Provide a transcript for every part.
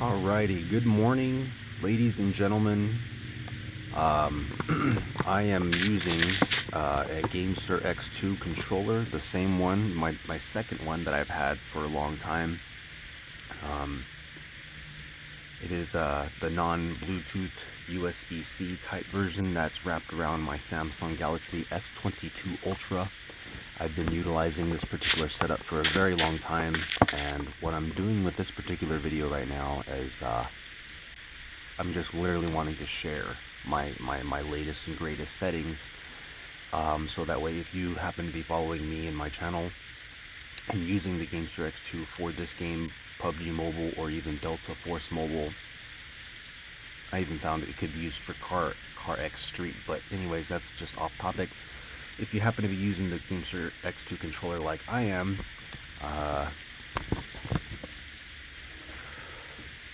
Alrighty, good morning, ladies and gentlemen. I am using a Gamesir X2 controller, the same one, my second one that I've had for a long time. It is the non-Bluetooth USB-C type version that's wrapped around my Samsung Galaxy S22 Ultra. I've been utilizing this particular setup for a very long time, and what I'm doing with this particular video right now is I'm just literally wanting to share my latest and greatest settings, so that way if you happen to be following me and my channel and using the Gamesir X2 for this game, Pubg Mobile, or even Delta Force Mobile. I even found it could be used for Car X Street, but anyways, that's just off topic. If you happen to be using the Gamesir X2 controller like I am,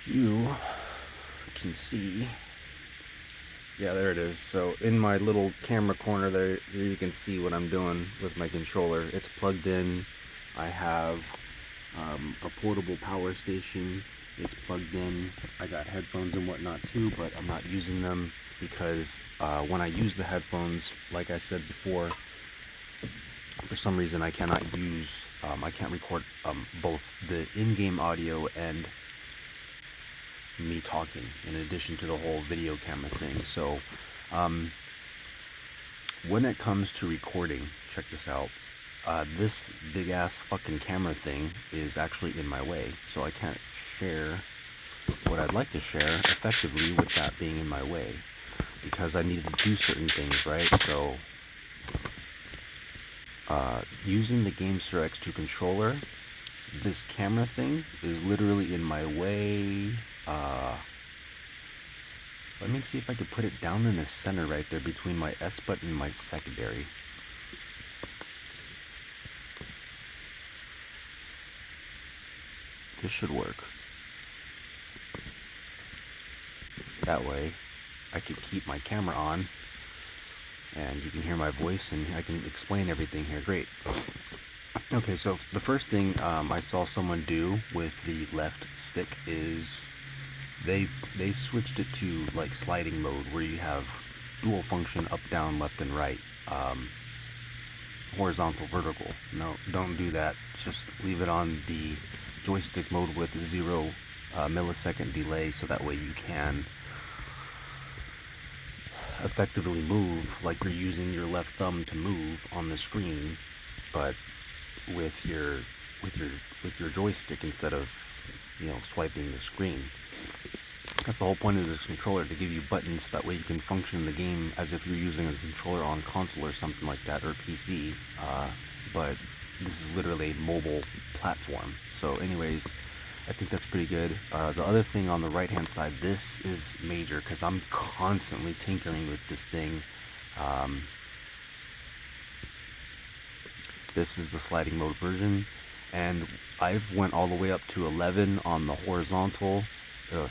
you can see, yeah, there it is. So in my little camera corner there you can see what I'm doing with my controller. It's plugged in. I have a portable power station. It's plugged in. I got headphones and whatnot too, but I'm not using them because when I use the headphones, like I said before, for some reason I cannot use, I can't record both the in-game audio and me talking, in addition to the whole video camera thing. So when it comes to recording, check this out. This big ass fucking camera thing is actually in my way, so I can't share what I'd like to share effectively with that being in my way, because I need to do certain things, right? So using the Gamesir X2 controller, this camera thing is literally in my way. Let me see if I could put it down in the center right there between my S button and my secondary. This should work. That way I could keep my camera on and you can hear my voice and I can explain everything here. Great. Okay, so the first thing I saw someone do with the left stick is they switched it to like sliding mode, where you have dual function up, down, left, and right, horizontal, vertical. No, don't do that. Just leave it on the joystick mode with 0 millisecond delay, so that way you can effectively move like you're using your left thumb to move on the screen, but with your joystick instead of, you know, swiping the screen. That's the whole point of this controller, to give you buttons so that way you can function in the game as if you're using a controller on console or something like that, or PC. But this is literally a mobile platform. So anyways, I think that's pretty good. The other thing on the right hand side, this is major because I'm constantly tinkering with this thing. This is the sliding mode version, and I've went all the way up to 11 on the horizontal,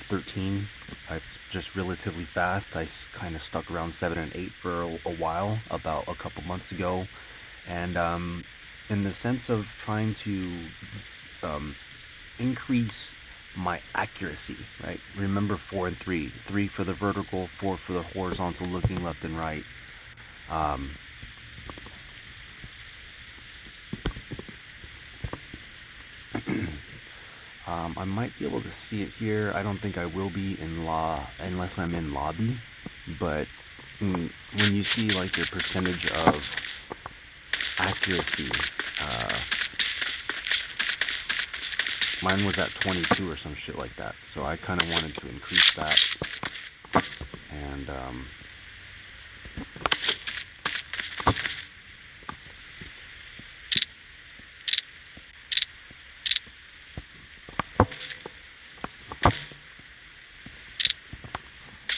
13. It's just relatively fast. I kind of stuck around 7 and 8 for a while, about a couple months ago, and in the sense of trying to increase my accuracy, right? Remember 4 and 3. 3 for the vertical, 4 for the horizontal, looking left and right. I might be able to see it here. I don't think I will be in unless I'm in lobby, but when you see like your percentage of accuracy, mine was at 22 or some shit like that, so I kind of wanted to increase that. And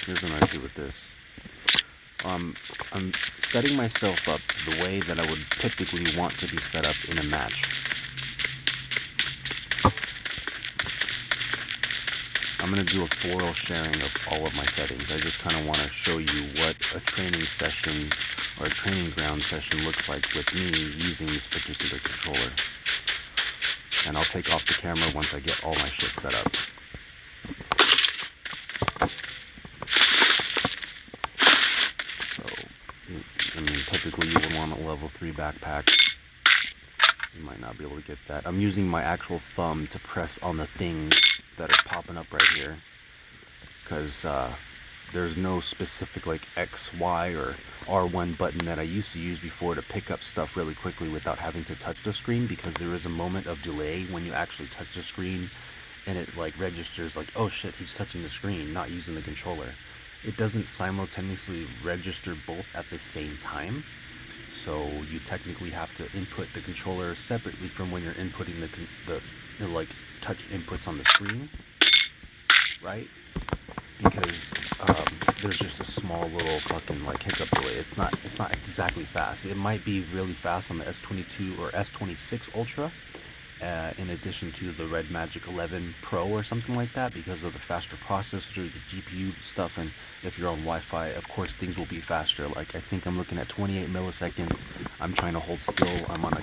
here's what I do with this. I'm setting myself up the way that I would typically want to be set up in a match. I'm going to do a thorough sharing of all of my settings. I just kind of want to show you what a training session or a training ground session looks like with me using this particular controller. And I'll take off the camera once I get all my shit set up. typically you would want a level 3 backpack. You might not be able to get that. I'm using my actual thumb to press on the things that are popping up right here, because there's no specific like X, Y, or R1 button that I used to use before to pick up stuff really quickly without having to touch the screen, because there is a moment of delay when you actually touch the screen and it like registers like, oh shit, he's touching the screen, not using the controller. It doesn't simultaneously register both at the same time, so you technically have to input the controller separately from when you're inputting the like touch inputs on the screen, right? Because there's just a small little fucking like hiccup delay. It's not exactly fast. It might be really fast on the S22 or S26 Ultra, in addition to the Red Magic 11 Pro or something like that, because of the faster processor, the GPU stuff, and if you're on Wi-Fi, of course things will be faster. Like I think I'm looking at 28 milliseconds. I'm trying to hold still. I'm on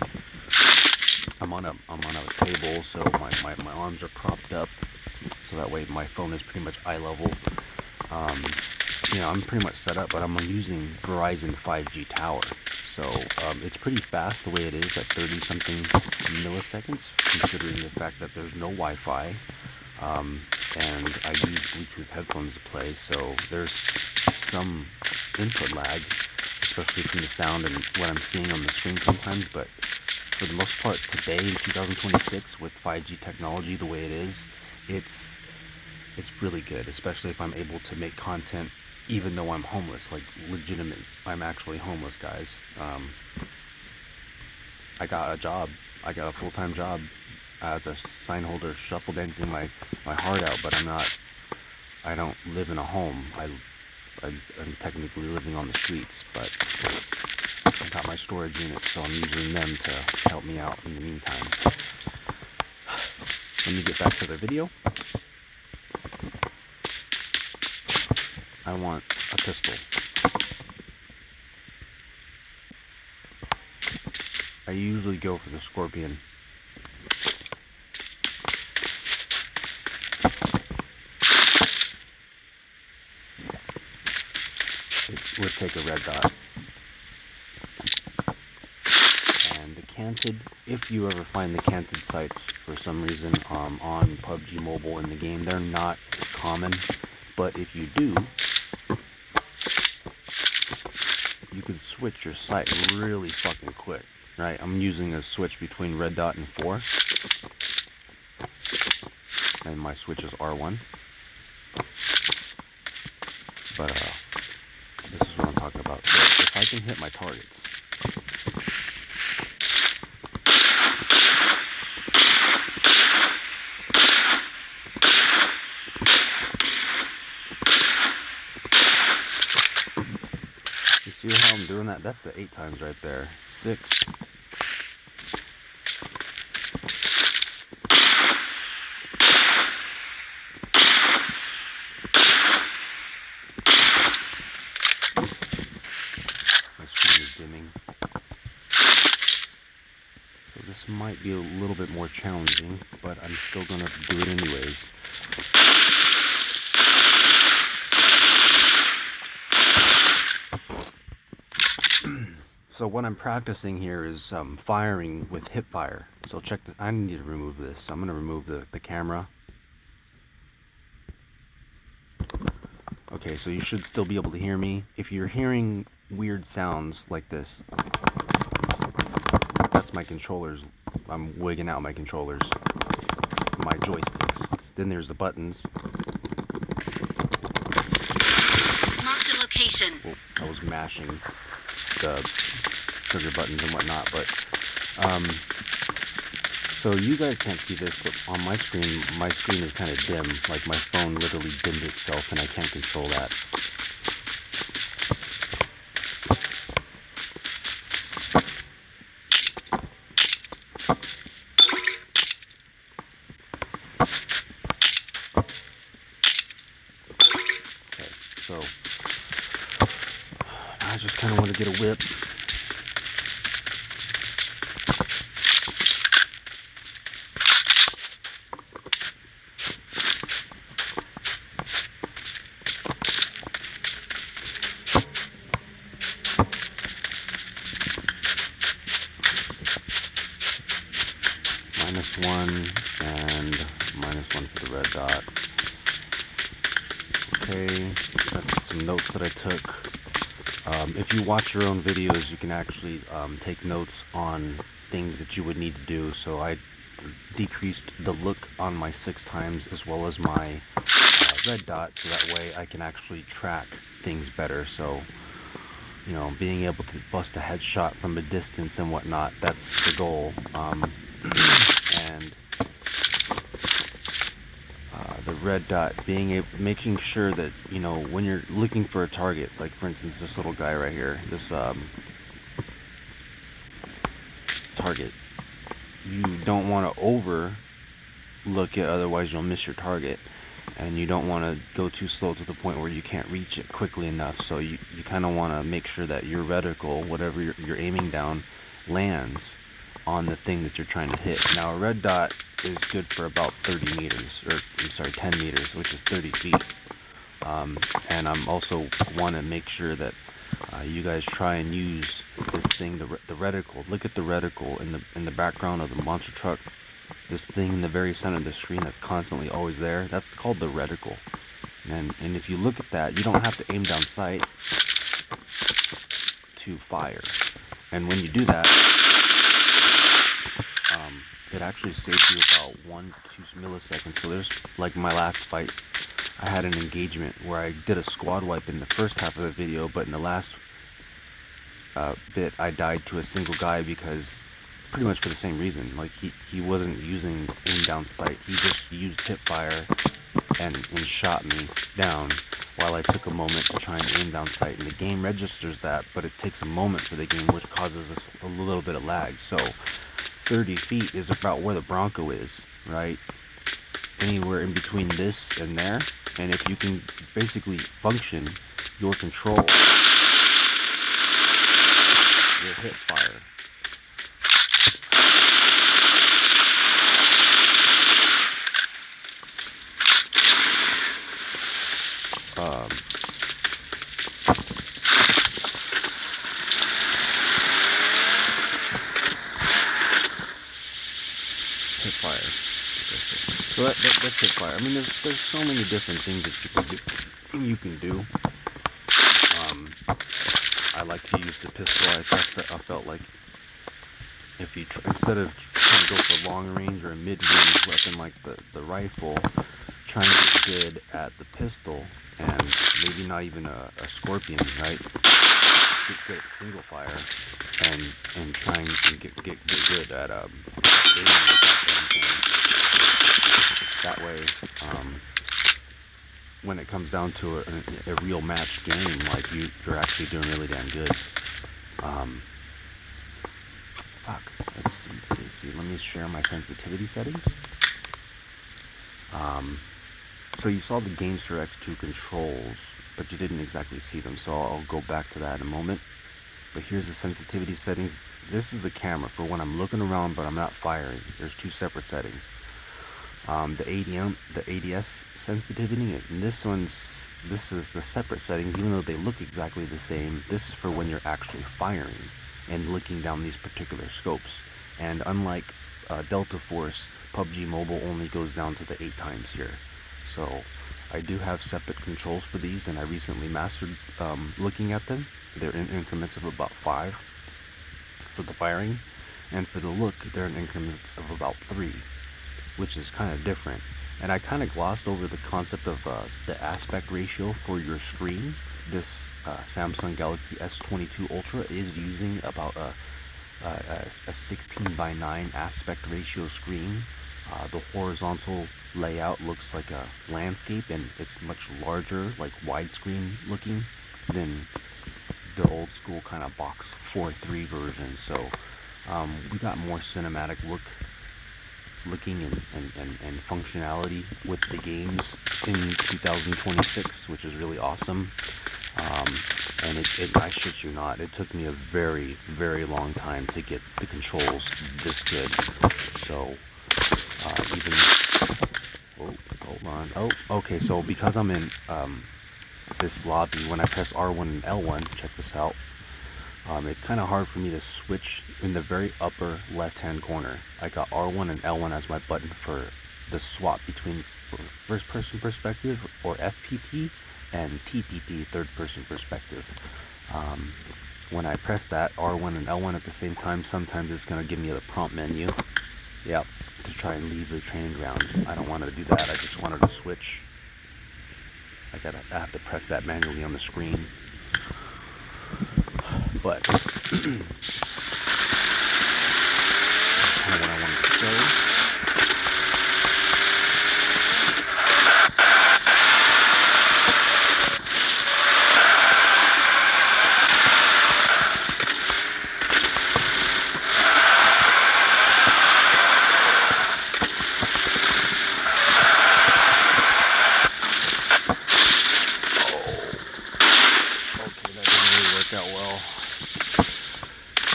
a table, so my arms are propped up, so that way my phone is pretty much eye level. You know, I'm pretty much set up, but I'm using Verizon 5G tower, so it's pretty fast the way it is at 30 something milliseconds, considering the fact that there's no Wi-Fi, and I use Bluetooth headphones to play, so there's some input lag, especially from the sound and what I'm seeing on the screen sometimes. But for the most part, today in 2026, with 5G technology the way it is, it's really good, especially if I'm able to make content even though I'm homeless, like legitimate. I'm actually homeless, guys. I got a job. I got a full-time job as a sign holder, shuffle dancing my heart out, but I don't live in a home. I'm technically living on the streets, but I got my storage unit, so I'm using them to help me out in the meantime. Let me get back to the video. I want a pistol. I usually go for the Scorpion. It would take a red dot. And the canted, if you ever find the canted sights for some reason on PUBG Mobile in the game, they're not as common, but if you do, you can switch your sight really fucking quick, right? I'm using a switch between red dot and 4, and my switch is R1, but this is what I'm talking about. So if I can hit my targets, you see how I'm doing that? That's the 8 times right there. 6. My screen is dimming. So this might be a little bit more challenging, but I'm still gonna do it anyways. So what I'm practicing here is firing with hip fire. So check this. I need to remove this. I'm gonna remove the camera. Okay, so you should still be able to hear me. If you're hearing weird sounds like this, that's my controllers. I'm wigging out my controllers, my joysticks. Then there's the buttons. Marked a location. Well, I was mashing the trigger buttons and whatnot, but so you guys can't see this, but on my screen is kind of dim. Like my phone literally dimmed itself, and I can't control that. Okay, so I just kind of want to get a whip. +1 and -1 for the red dot. Okay, that's some notes that I took. If you watch your own videos, you can actually take notes on things that you would need to do. So I decreased the look on my 6x as well as my red dot, so that way I can actually track things better. So, you know, being able to bust a headshot from a distance and whatnot, that's the goal. And the red dot, making sure that, you know, when you're looking for a target, like for instance this little guy right here, this target, you don't want to overlook it, otherwise you'll miss your target, and you don't want to go too slow to the point where you can't reach it quickly enough. So you kind of want to make sure that your reticle, whatever you're aiming down, lands on the thing that you're trying to hit. Now a red dot is good for about 30 meters, or I'm sorry, 10 meters, which is 30 feet. And I'm also want to make sure that you guys try and use this thing, the reticle. Look at the reticle in the background of the monster truck. This thing in the very center of the screen that's constantly always there, that's called the reticle. And if you look at that, you don't have to aim down sight to fire. And when you do that, it actually saves you about 1 to 2 milliseconds. So there's, like my last fight, I had an engagement where I did a squad wipe in the first half of the video, but in the last bit I died to a single guy because pretty much for the same reason. Like he wasn't using aim down sight, he just used hip fire and shot me down while I took a moment to try and aim down sight, and the game registers that, but it takes a moment for the game, which causes us a little bit of lag. So 30 feet is about where the Bronco is, right? Anywhere in between this and there. And if you can basically function your control, your hip fire, hip fire. So that's hip fire. I mean, there's so many different things that you can do. I like to use the pistol. I felt like if you instead of trying to go for long range or a mid-range weapon like the rifle, trying to get good at the pistol, and maybe not even a scorpion, right? Get good at single fire, and trying to get good at aiming with that damn thing. That way, when it comes down to a real match game, like you're actually doing really damn good. Fuck. Let's see. Let me share my sensitivity settings. So you saw the Gamesir X2 controls, but you didn't exactly see them. So I'll go back to that in a moment. But here's the sensitivity settings. This is the camera for when I'm looking around, but I'm not firing. There's two separate settings. The ADS sensitivity, and this is the separate settings, even though they look exactly the same. This is for when you're actually firing and looking down these particular scopes. And unlike Delta Force, PUBG Mobile only goes down to the 8x here. So I do have separate controls for these, and I recently mastered looking at them. They're in increments of about 5 for the firing, and for the look, they're in increments of about 3. Which is kind of different. And I kind of glossed over the concept of the aspect ratio for your screen. This Samsung Galaxy S22 Ultra is using about a 16:9 aspect ratio screen. The horizontal layout looks like a landscape, and it's much larger, like widescreen looking, than the old school kind of box 4:3 version. So we got more cinematic looking and functionality with the games in 2026, which is really awesome. And I shit you not, it took me a very, very long time to get the controls this good. So even hold on. Oh, okay. So because I'm in this lobby, when I press R1 and L1, check this out. It's kind of hard for me to switch in the very upper left hand corner. I got R1 and L1 as my button for the swap between first person perspective or FPP and TPP third person perspective. When I press that R1 and L1 at the same time, sometimes it's going to give me the prompt menu. Yep, to try and leave the training grounds. I don't want to do that. I just wanted to switch. I have to press that manually on the screen. But that's kind of what I wanted to show.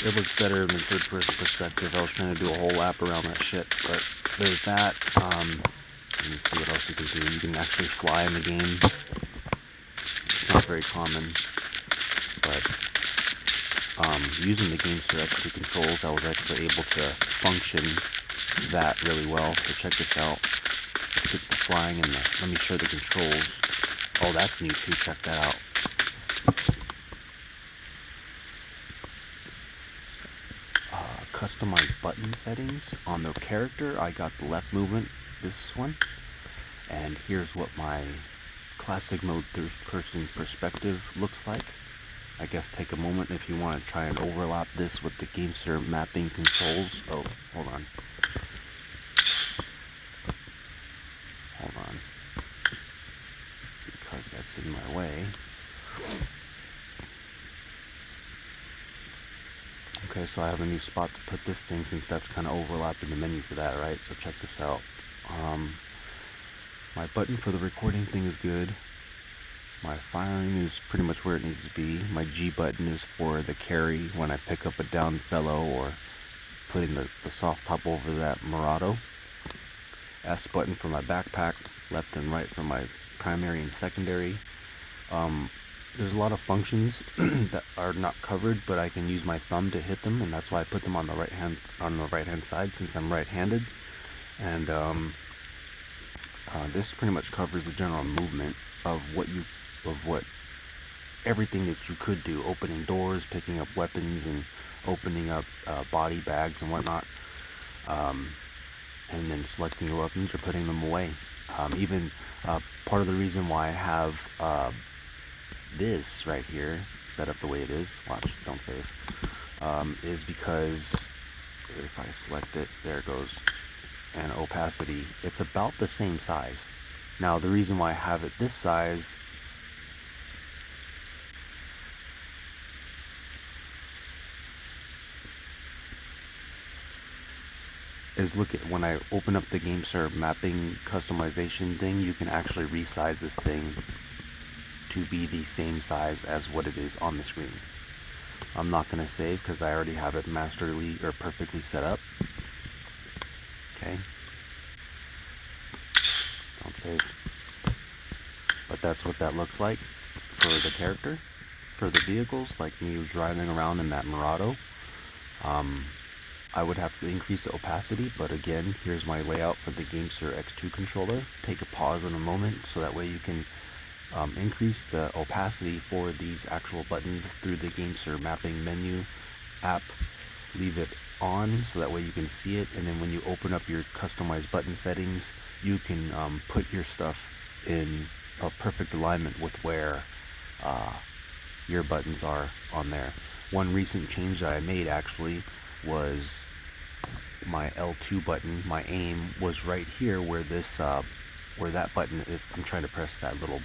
It looks better than third person perspective. I was trying to do a whole lap around that shit, but there's that. Let me see what else you can do. You can actually fly in the game. It's not very common, but using the Gamesir X2 controls, I was actually able to function that really well. So check this out. Let's get the flying and let me show the controls. Oh, that's new too. Check that out. Customize button settings on the character. I got the left movement, this one, and here's what my classic mode third person perspective looks like. I guess take a moment if you want to try and overlap this with the Gamesir mapping controls. Oh, hold on, because that's in my way. Okay, so I have a new spot to put this thing since that's kind of overlapping the menu for that, right? So check this out. My button for the recording thing is good. My firing is pretty much where it needs to be. My G button is for the carry when I pick up a down fellow or putting the soft top over that Murado. S button for my backpack. Left and right for my primary and secondary. There's a lot of functions that are not covered, but I can use my thumb to hit them, and that's why I put them on the right hand side since I'm right-handed. And this pretty much covers the general movement of everything that you could do: opening doors, picking up weapons, and opening up body bags and whatnot, and then selecting your weapons or putting them away. Even part of the reason why I have this right here set up the way it is, watch, don't save, is because if I select it, there it goes, and opacity, it's about the same size. Now the reason why I have it this size is, look at when I open up the Gamesir mapping customization thing, you can actually resize this thing to be the same size as what it is on the screen. I'm not going to save because I already have it masterly or perfectly set up. Okay. Don't save. But that's what that looks like for the character. For the vehicles, like me driving around in that Murado, I would have to increase the opacity, but again, here's my layout for the Gamesir X2 controller. Take a pause in a moment so that way you can increase the opacity for these actual buttons through the Gamesir mapping menu app. Leave it on so that way you can see it, and then when you open up your customized button settings, you can put your stuff in a perfect alignment with where your buttons are on there. One recent change that I made actually was my L2 button. My aim was right here where this where that button is. I'm trying to press that little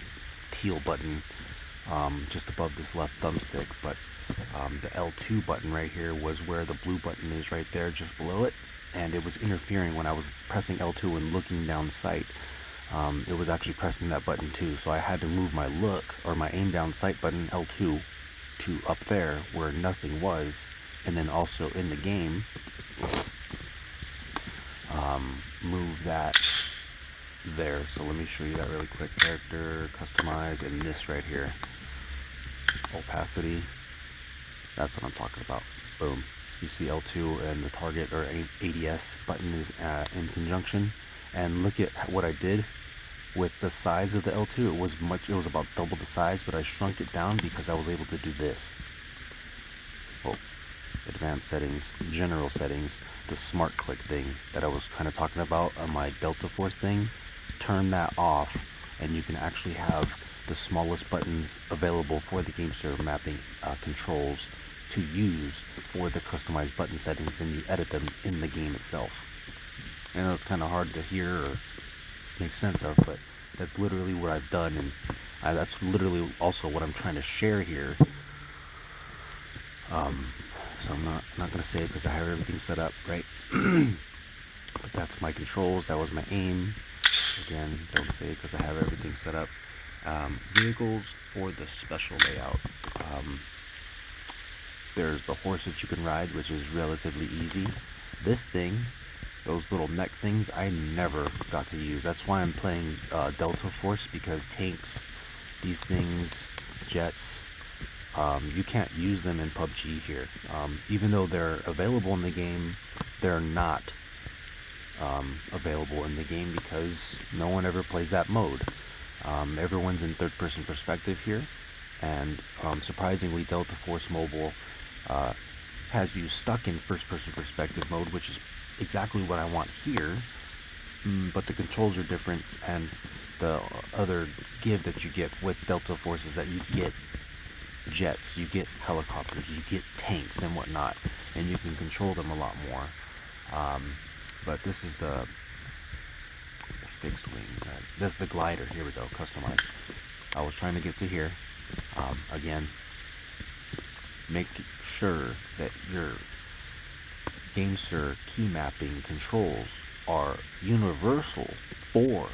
teal button just above this left thumbstick, but the L2 button right here was where the blue button is right there just below it, and it was interfering when I was pressing L2 and looking down sight. It was actually pressing that button too, so I had to move my look or my aim down sight button L2 to up there where nothing was, and then also in the game move that there. So let me show you that really quick. Character, customize, and this right here, opacity. That's what I'm talking about. Boom. You see L2 and the target or ADS button is in conjunction. And look at what I did with the size of the L2. It was about double the size, but I shrunk it down because I was able to do this. Oh, advanced settings, general settings, the smart click thing that I was kind of talking about on my Delta Force thing. Turn that off, and you can actually have the smallest buttons available for the Gamesir mapping controls to use for the customized button settings, and you edit them in the game itself. I know it's kind of hard to hear or make sense of, but that's literally what I've done, and that's literally also what I'm trying to share here. So I'm not gonna say it because I have everything set up right. But that's my controls. That was my aim. Again, don't say it because I have everything set up. Vehicles for the special layout. There's the horse that you can ride, which is relatively easy. This thing, those little mech things, I never got to use. That's why I'm playing Delta Force, because tanks, these things, jets, you can't use them in PUBG here. Even though they're available in the game, they're not available in the game because no one ever plays that mode. Everyone's in third-person perspective here, and surprisingly, Delta Force Mobile has you stuck in first-person perspective mode, which is exactly what I want here, but the controls are different, and the other give that you get with Delta Force is that you get jets, you get helicopters, you get tanks and whatnot, and you can control them a lot more. But this is the fixed wing. That's the glider. Here we go, customized. I was trying to get to here. Again, make sure that your Gamesir key mapping controls are universal for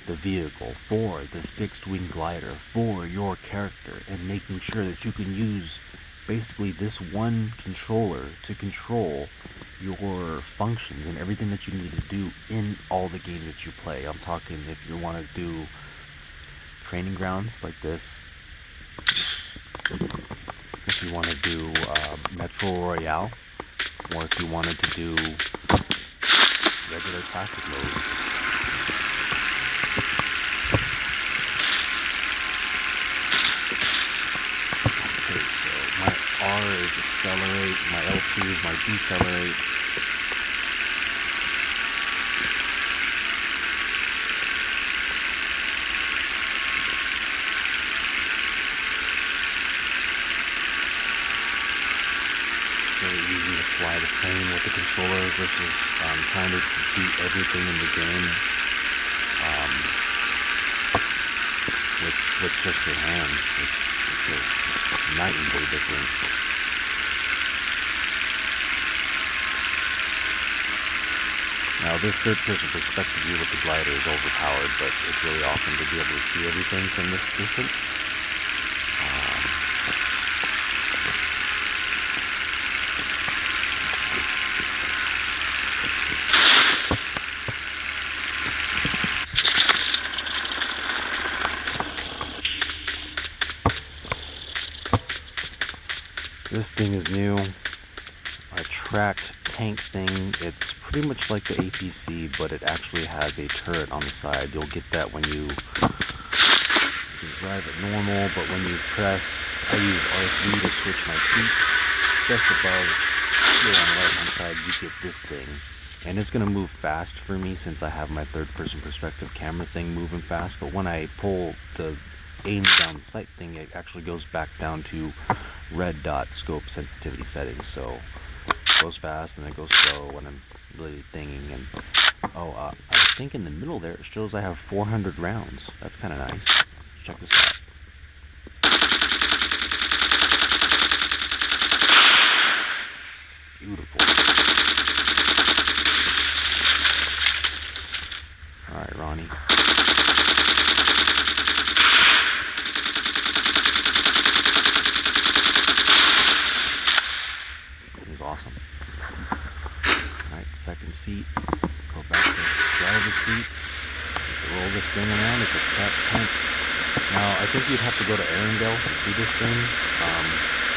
the vehicle, for the fixed wing glider, for your character, and making sure that you can use basically this one controller to control your functions and everything that you need to do in all the games that you play. I'm talking if you want to do training grounds like this, if you want to do Metro Royale, or if you wanted to do regular classic mode. Okay, so my R is accelerate, my L2 is my decelerate. Really easy to fly the plane with the controller versus trying to do everything in the game with just your hands. It's a night and day difference. Now this third-person perspective view with the glider is overpowered, but it's really awesome to be able to see everything from this distance. This thing is new. A tracked tank thing. It's pretty much like the APC, but it actually has a turret on the side. You'll get that when you drive it normal, but when you press, I use R3 to switch my seat. Just above here on the right hand side, you get this thing. And it's going to move fast for me since I have my third person perspective camera thing moving fast. But when I pull the aim down sight thing, it actually goes back down to red dot scope sensitivity settings. So it goes fast and then it goes slow when I'm really thinging. And I think in the middle there it shows I have 400 rounds. That's kind of nice. Check this out. Beautiful. Alright, Ronnie. He's awesome. Alright, second seat. Go back to driver's seat. Roll this thing around. It's a tracked tank. Now, I think you'd have to go to Arendelle to see this thing.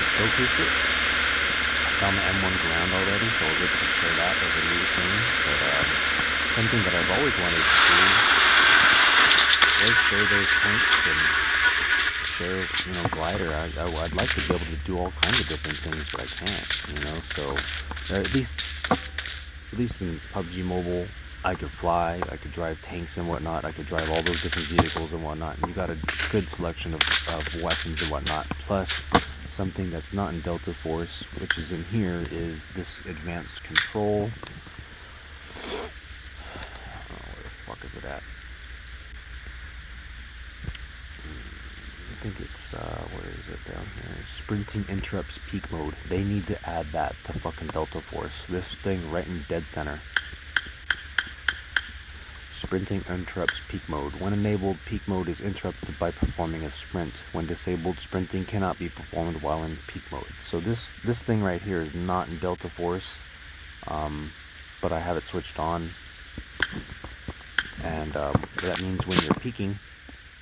to showcase it. I found the M1 ground already, so I was able to share that as a new thing. But something that I've always wanted to do was share those tanks and share, you know, glider. I'd like to be able to do all kinds of different things, but I can't, you know. So at least in PUBG Mobile, I could fly, I could drive tanks and whatnot, I could drive all those different vehicles and whatnot, and you got a good selection of weapons and whatnot, plus something that's not in Delta Force, which is in here, is this advanced control. Oh, where the fuck is it at? I think it's, where is it down here? Sprinting interrupts peak mode. They need to add that to fucking Delta Force. This thing right in dead center. Sprinting interrupts peak mode. When enabled, peak mode is interrupted by performing a sprint. When disabled, sprinting cannot be performed while in peak mode. So this thing right here is not in Delta Force, but I have it switched on, and that means when you're peaking,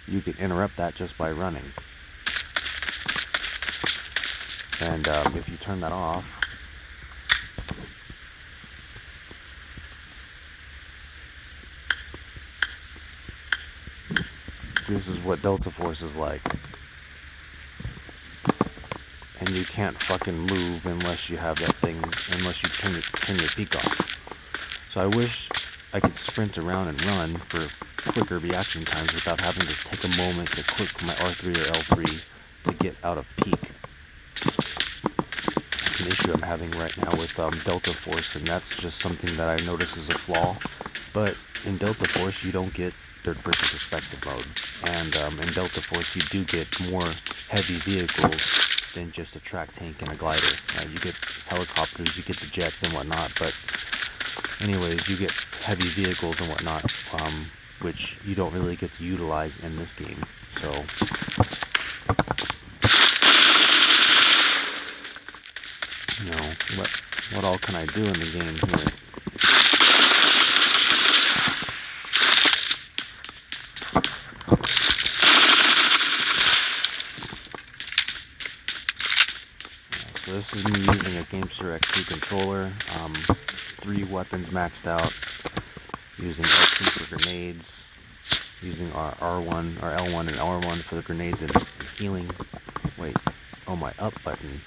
you can interrupt that just by running. And if you turn that off, this is what Delta Force is like. And you can't fucking move unless you have that thing, unless you turn your peak off. So I wish I could sprint around and run for quicker reaction times without having to take a moment to click my R3 or L3 to get out of peak. That's an issue I'm having right now with Delta Force, and that's just something that I notice as a flaw. But in Delta Force, you don't get third-person perspective mode, and in Delta Force, you do get more heavy vehicles than just a track tank and a glider. You get helicopters, you get the jets and whatnot, but anyways, you get heavy vehicles and whatnot, which you don't really get to utilize in this game. So you know, what all can I do in the game here? So this is me using a Gamesir X2 controller, 3 weapons maxed out, using L2 for grenades, using our R1, our L1 and R1 for the grenades and healing. Wait, oh, my up button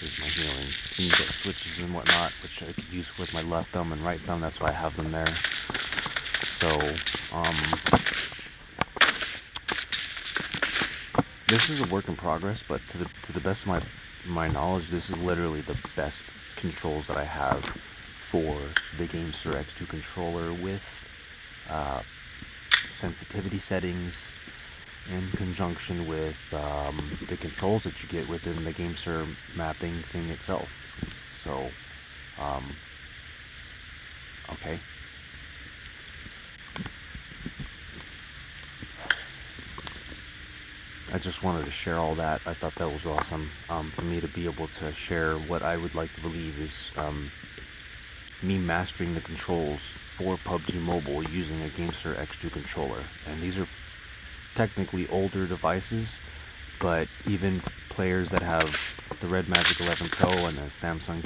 is my healing. You can get switches and whatnot, which I could use with my left thumb and right thumb, that's why I have them there. So, this is a work in progress, but to the best of my knowledge, this is literally the best controls that I have for the Gamesir X2 controller, with sensitivity settings in conjunction with the controls that you get within the Gamesir mapping thing itself. So, okay. I just wanted to share all that. I thought that was awesome, for me to be able to share what I would like to believe is me mastering the controls for PUBG Mobile using a Gamesir X2 controller. And these are technically older devices, but even players that have the Red Magic 11 Pro and the Samsung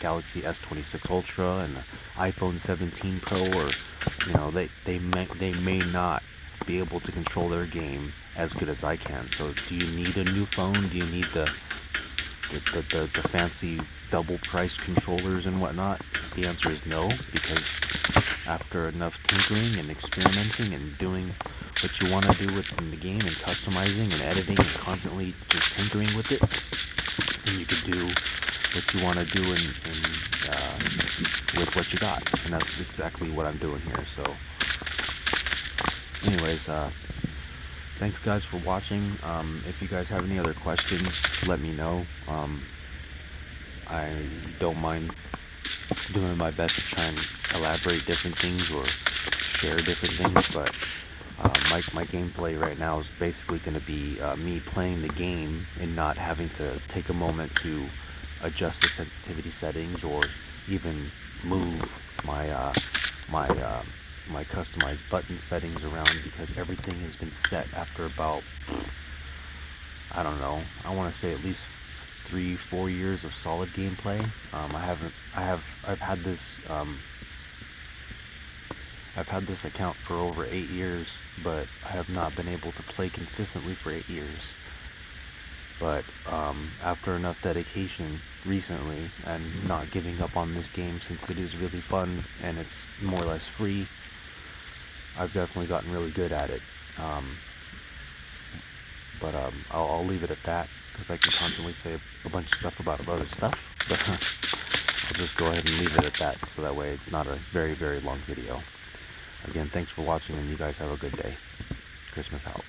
Galaxy S26 Ultra and the iPhone 17 Pro, or you know, they may not be able to control their game as good as I can. So do you need a new phone? Do you need the fancy double price controllers and whatnot? The answer is no, because after enough tinkering and experimenting and doing what you want to do within the game and customizing and editing and constantly just tinkering with it, then you could do what you want to do with what you got. And that's exactly what I'm doing here. So anyways, thanks guys for watching. If you guys have any other questions, let me know. I don't mind doing my best to try and elaborate different things or share different things, but my gameplay right now is basically going to be me playing the game and not having to take a moment to adjust the sensitivity settings or even move my my customized button settings around, because everything has been set after about I don't know, I want to say at least 3-4 years of solid gameplay. I've had this account for over 8 years, but I have not been able to play consistently for 8 years. But after enough dedication recently, and not giving up on this game since it is really fun and it's more or less free, I've definitely gotten really good at it. I'll leave it at that, because I can constantly say a bunch of stuff about other stuff, but I'll just go ahead and leave it at that, so that way it's not a very, very long video. Again, thanks for watching, and you guys have a good day. Christmas out.